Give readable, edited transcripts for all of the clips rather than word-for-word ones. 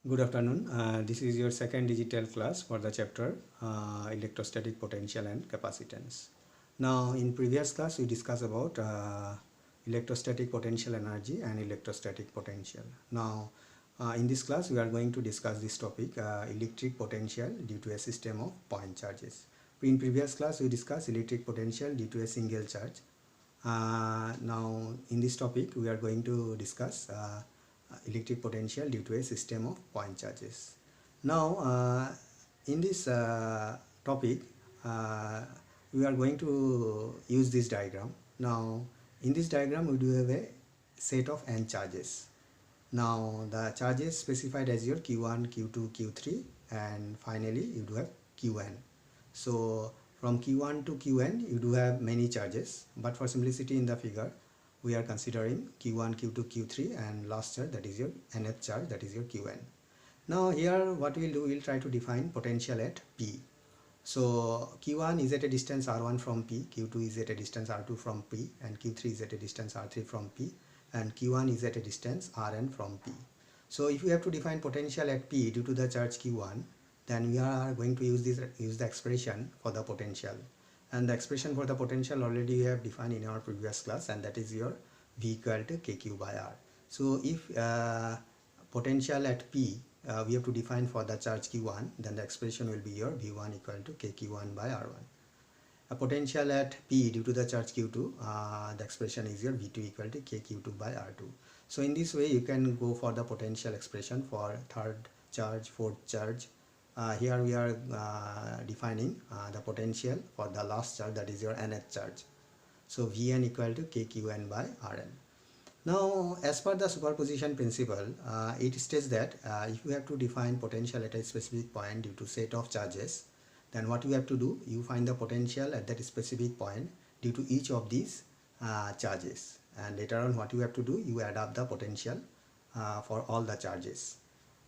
Good afternoon. This is your second digital class for the chapter electrostatic potential and capacitance. Now, in previous class, we discussed about electrostatic potential energy and electrostatic potential. Now, in this class, we are going to discuss this topic, electric potential due to a system of point charges. In previous class, we discussed electric potential due to a single charge. Now, in this topic, we are going to discuss electric potential due to a system of point charges. Now, in this topic, uh, we are going to use this diagram. Now, in this diagram, we do have a set of n charges. Now, the charges specified as your Q1, Q2, Q3, and finally, you do have Qn. So, from Q1 to Qn, you do have many charges, but for simplicity in the figure, we are considering Q1, Q2, Q3 and last charge, that is your nth charge, that is your Qn. Now here what we'll do, we'll try to define potential at P. So Q1 is at a distance R1 from P, Q2 is at a distance R2 from P, and Q3 is at a distance R3 from P, and Q1 is at a distance Rn from P. So if we have to define potential at P due to the charge Q1, then we are going to use the expression for the potential. And the expression for the potential already we have defined in our previous class, and that is your V equal to KQ by R. So if potential at P we have to define for the charge Q1, then the expression will be your V1 equal to KQ1 by R1. A potential at P due to the charge Q2, the expression is your V2 equal to KQ2 by R2. So in this way you can go for the potential expression for third charge, fourth charge. Here we are defining the potential for the last charge, that is your nth charge. So Vn equal to KQn by Rn. Now, as per the superposition principle, it states that if you have to define potential at a specific point due to set of charges, then what you have to do, you find the potential at that specific point due to each of these charges. And later on what you have to do, you add up the potential for all the charges.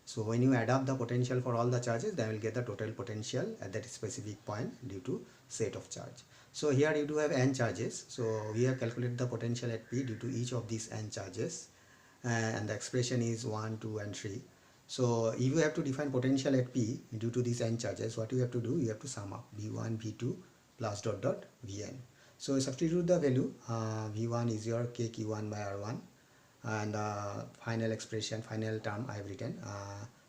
So when you add up the potential for all the charges, then you will get the total potential at that specific point due to set of charge. So here you do have n charges. So we have calculated the potential at P due to each of these n charges, and the expression is 1, 2 and 3. So if you have to define potential at P due to these n charges, what you have to do, you have to sum up V1, V2 plus dot dot Vn. So substitute the value, V1 is your KQ1 by R1, and final expression, final term I have written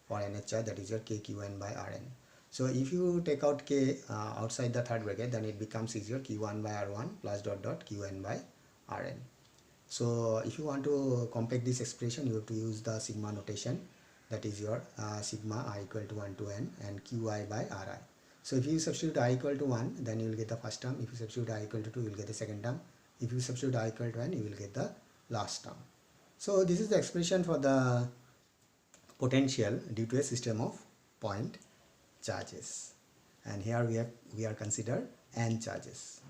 for nth charge, that is your KQn by Rn. So if you take out K outside the third bracket, then it becomes easier Q1 by R1 plus dot dot Qn by Rn. So if you want to compact this expression, you have to use the sigma notation, that is your sigma I equal to 1 to n and Qi by Ri. So if you substitute I equal to 1, then you will get the first term. If you substitute I equal to 2, you will get the second term. If you substitute I equal to n, you will get the last term. So this is the expression for the potential due to a system of point charges, and here we are considered n charges.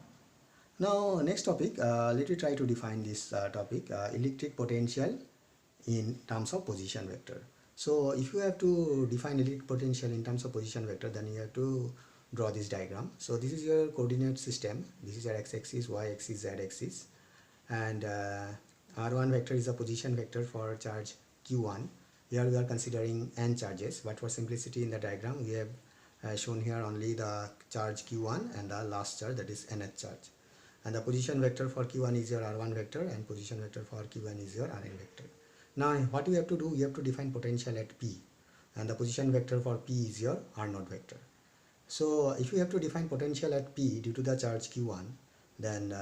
Now next topic, let me try to define this topic, electric potential in terms of position vector. So if you have to define electric potential in terms of position vector, then you have to draw this diagram. So this is your coordinate system. This is your x-axis, y-axis, z-axis, and R1 vector is a position vector for charge Q1. Here we are considering n charges, but for simplicity in the diagram, we have shown here only the charge Q1 and the last charge, that is nth charge. And the position vector for Q1 is your R1 vector, and position vector for Q1 is your Rn vector. Now what you have to do, you have to define potential at P, and the position vector for P is your R0 vector. So if you have to define potential at P due to the charge Q1, then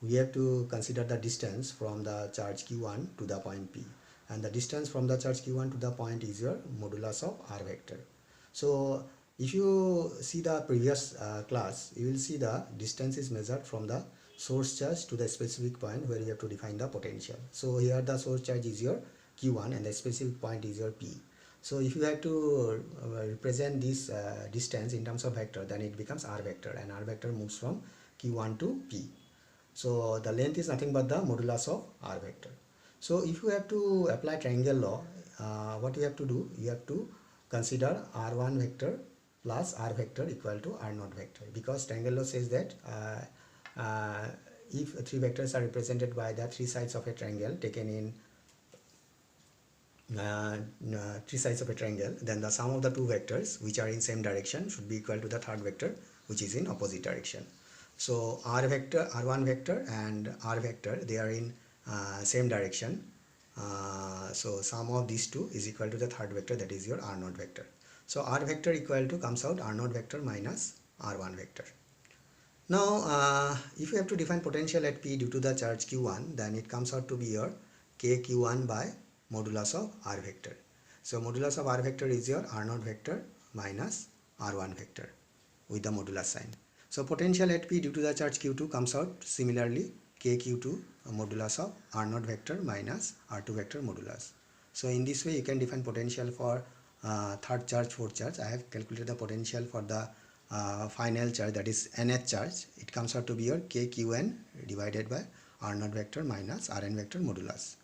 we have to consider the distance from the charge Q1 to the point P, and the distance from the charge Q1 to the point is your modulus of R vector. So if you see the previous class, you will see the distance is measured from the source charge to the specific point where you have to define the potential. So here the source charge is your Q1 and the specific point is your P. So if you have to represent this distance in terms of vector, then it becomes R vector, and R vector moves from Q1 to P. So the length is nothing but the modulus of R vector. So if you have to apply triangle law, what you have to do, you have to consider R1 vector plus R vector equal to R0 vector, because triangle law says that if three vectors are represented by the three sides of a triangle taken in three sides of a triangle, then the sum of the two vectors which are in same direction should be equal to the third vector which is in opposite direction. So r vector, r1 vector and r vector, they are in same direction. So sum of these two is equal to the third vector, that is your r0 vector. So r vector equal to comes out r0 vector minus r1 vector. Now if you have to define potential at P due to the charge Q1, then it comes out to be your KQ1 by modulus of R vector. So modulus of R vector is your R0 vector minus R1 vector with the modulus sign. So potential at P due to the charge Q2 comes out similarly KQ2 modulus of R0 vector minus R2 vector modulus. So in this way you can define potential for third charge, fourth charge. I have calculated the potential for the final charge, that is nth charge. It comes out to be your KQN divided by R0 vector minus Rn vector modulus.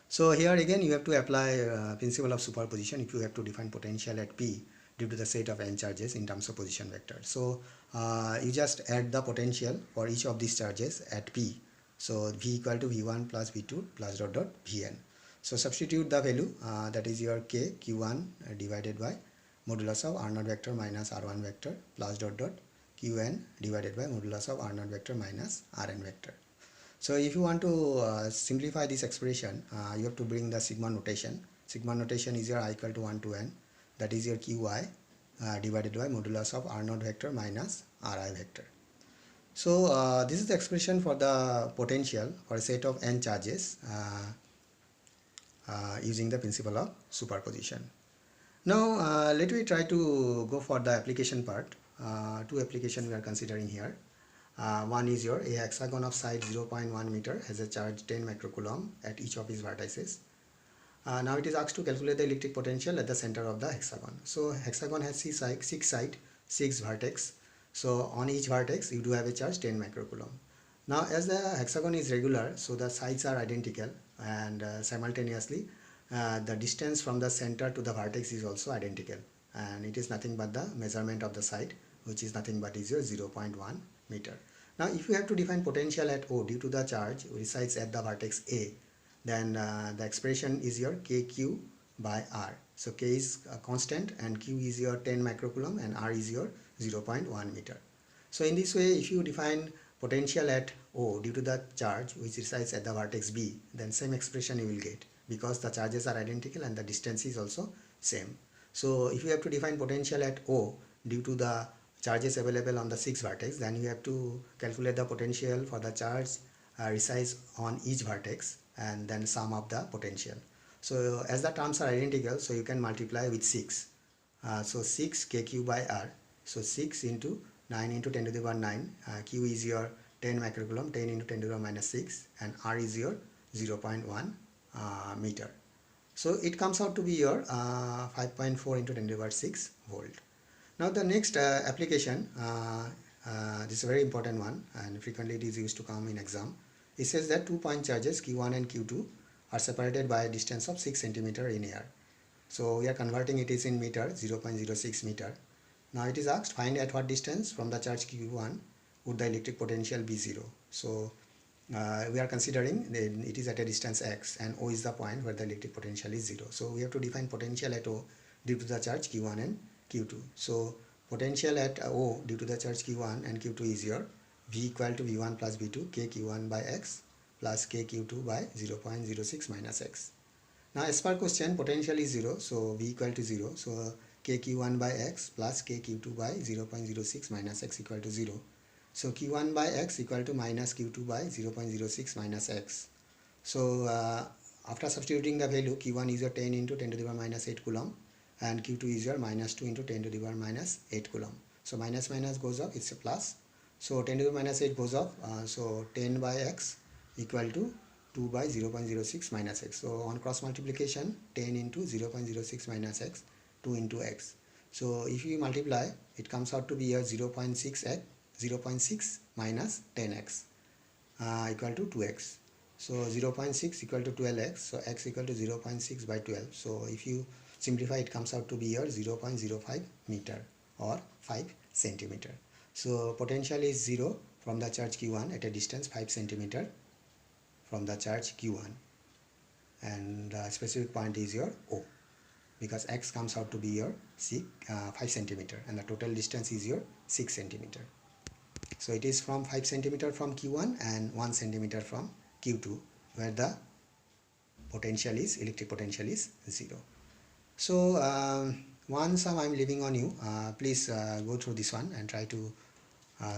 So here again you have to apply principle of superposition if you have to define potential at P due to the set of n charges in terms of position vector. So you just add the potential for each of these charges at P. So V equal to V1 plus V2 plus dot dot Vn. So substitute the value, that is your K Q1 divided by modulus of R0 vector minus R1 vector plus dot dot Qn divided by modulus of R0 vector minus Rn vector. So if you want to simplify this expression, you have to bring the sigma notation. Sigma notation is your I equal to 1 to n, that is your Qy divided by modulus of R0 vector minus Ri vector. So this is the expression for the potential for a set of n charges using the principle of superposition. Now let me try to go for the application part. Two applications we are considering here. One is your a hexagon of side 0.1 meter has a charge 10 microcoulomb at each of its vertices. Now it is asked to calculate the electric potential at the center of the hexagon. So hexagon has 6 sides, 6 vertex. So on each vertex you do have a charge 10 microcoulomb. Now as the hexagon is regular, so the sides are identical, and simultaneously the distance from the center to the vertex is also identical, and it is nothing but the measurement of the side, which is nothing but is your 0.1 meter. Now if you have to define potential at O due to the charge resides at the vertex A, then the expression is your KQ by R. So K is a constant and Q is your 10 microcoulomb and R is your 0.1 meter. So in this way, if you define potential at O due to the charge which resides at the vertex B, then same expression you will get, because the charges are identical and the distance is also same. So if you have to define potential at O due to the charges available on the 6 vertex, then you have to calculate the potential for the charge resides on each vertex and then sum of the potential. So as the terms are identical, so you can multiply with 6. So 6 KQ by R. So 6 into 9 into 10 to the power 9. Q is your 10 microcoulomb, 10 into 10 to the power minus 6, and R is your 0.1 meter. So it comes out to be your 5.4 into 10 to the power 6 volt. Now the next application, this is a very important one and frequently it is used to come in exam. It says that 2 point charges Q1 and Q2 are separated by a distance of 6 centimeter in air. So we are converting it is in meter, 0.06 meter. Now it is asked, find at what distance from the charge Q1 would the electric potential be 0. So we are considering it is at a distance x and O is the point where the electric potential is 0. So we have to define potential at O due to the charge Q1 and Q2. So potential at O due to the charge Q1 and Q2 is your V equal to V1 plus V2 KQ1 by x plus KQ2 by 0.06 minus x. Now as per question, potential is 0, so V equal to 0. So KQ1 by x plus KQ2 by 0.06 minus x equal to 0. So Q1 by x equal to minus Q2 by 0.06 minus x. So after substituting the value, Q1 is your 10 into 10 to the power minus 8 coulomb and Q2 is your minus 2 into 10 to the power minus 8 coulomb. So minus minus goes off, it's a plus. So 10 to the power minus 8 goes off, so 10 by x equal to 2 by 0.06 minus x. So on cross multiplication, 10 into 0.06 minus x, 2 into x. So if you multiply, it comes out to be a 0.6 minus 10x equal to 2x. So 0.6 equal to 12x, so x equal to 0.6 by 12. So if you simplify, it comes out to be your 0.05 meter or 5 centimeter. So potential is 0 from the charge Q1 at a distance 5 centimeter from the charge Q1. and specific point is your O, because x comes out to be your 5 centimeter and the total distance is your 6 centimeter. So it is from 5 centimeter from Q1 and 1 centimeter from Q2, where the potential is, electric potential is 0. So once I'm leaving on you, please go through this one and try to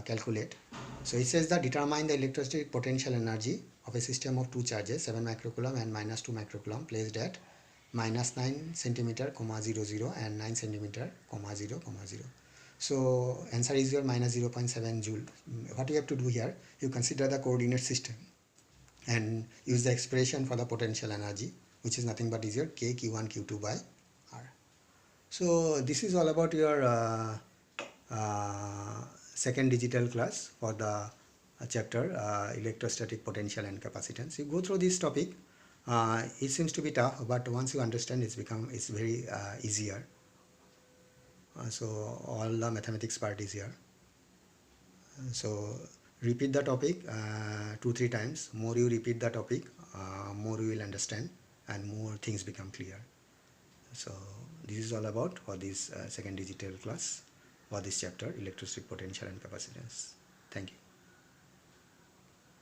calculate. So it says that determine the electrostatic potential energy of a system of two charges, 7 microcoulomb and minus 2 microcoulomb, placed at minus 9 centimeter, 0, and 9 centimeter, 0, 0. So answer is your minus 0.7 joule. What you have to do here, you consider the coordinate system and use the expression for the potential energy, which is nothing but is your K Q1 Q2 by R. So this is all about your second digital class for the chapter electrostatic potential and capacitance. You go through this topic. It seems to be tough, but once you understand, it's very easier. So all the mathematics part is here. So repeat the topic 2-3 times. More you repeat the topic, more you will understand and more things become clear. So this is all about for this second digital class for this chapter, electrostatic potential and capacitance. Thank you.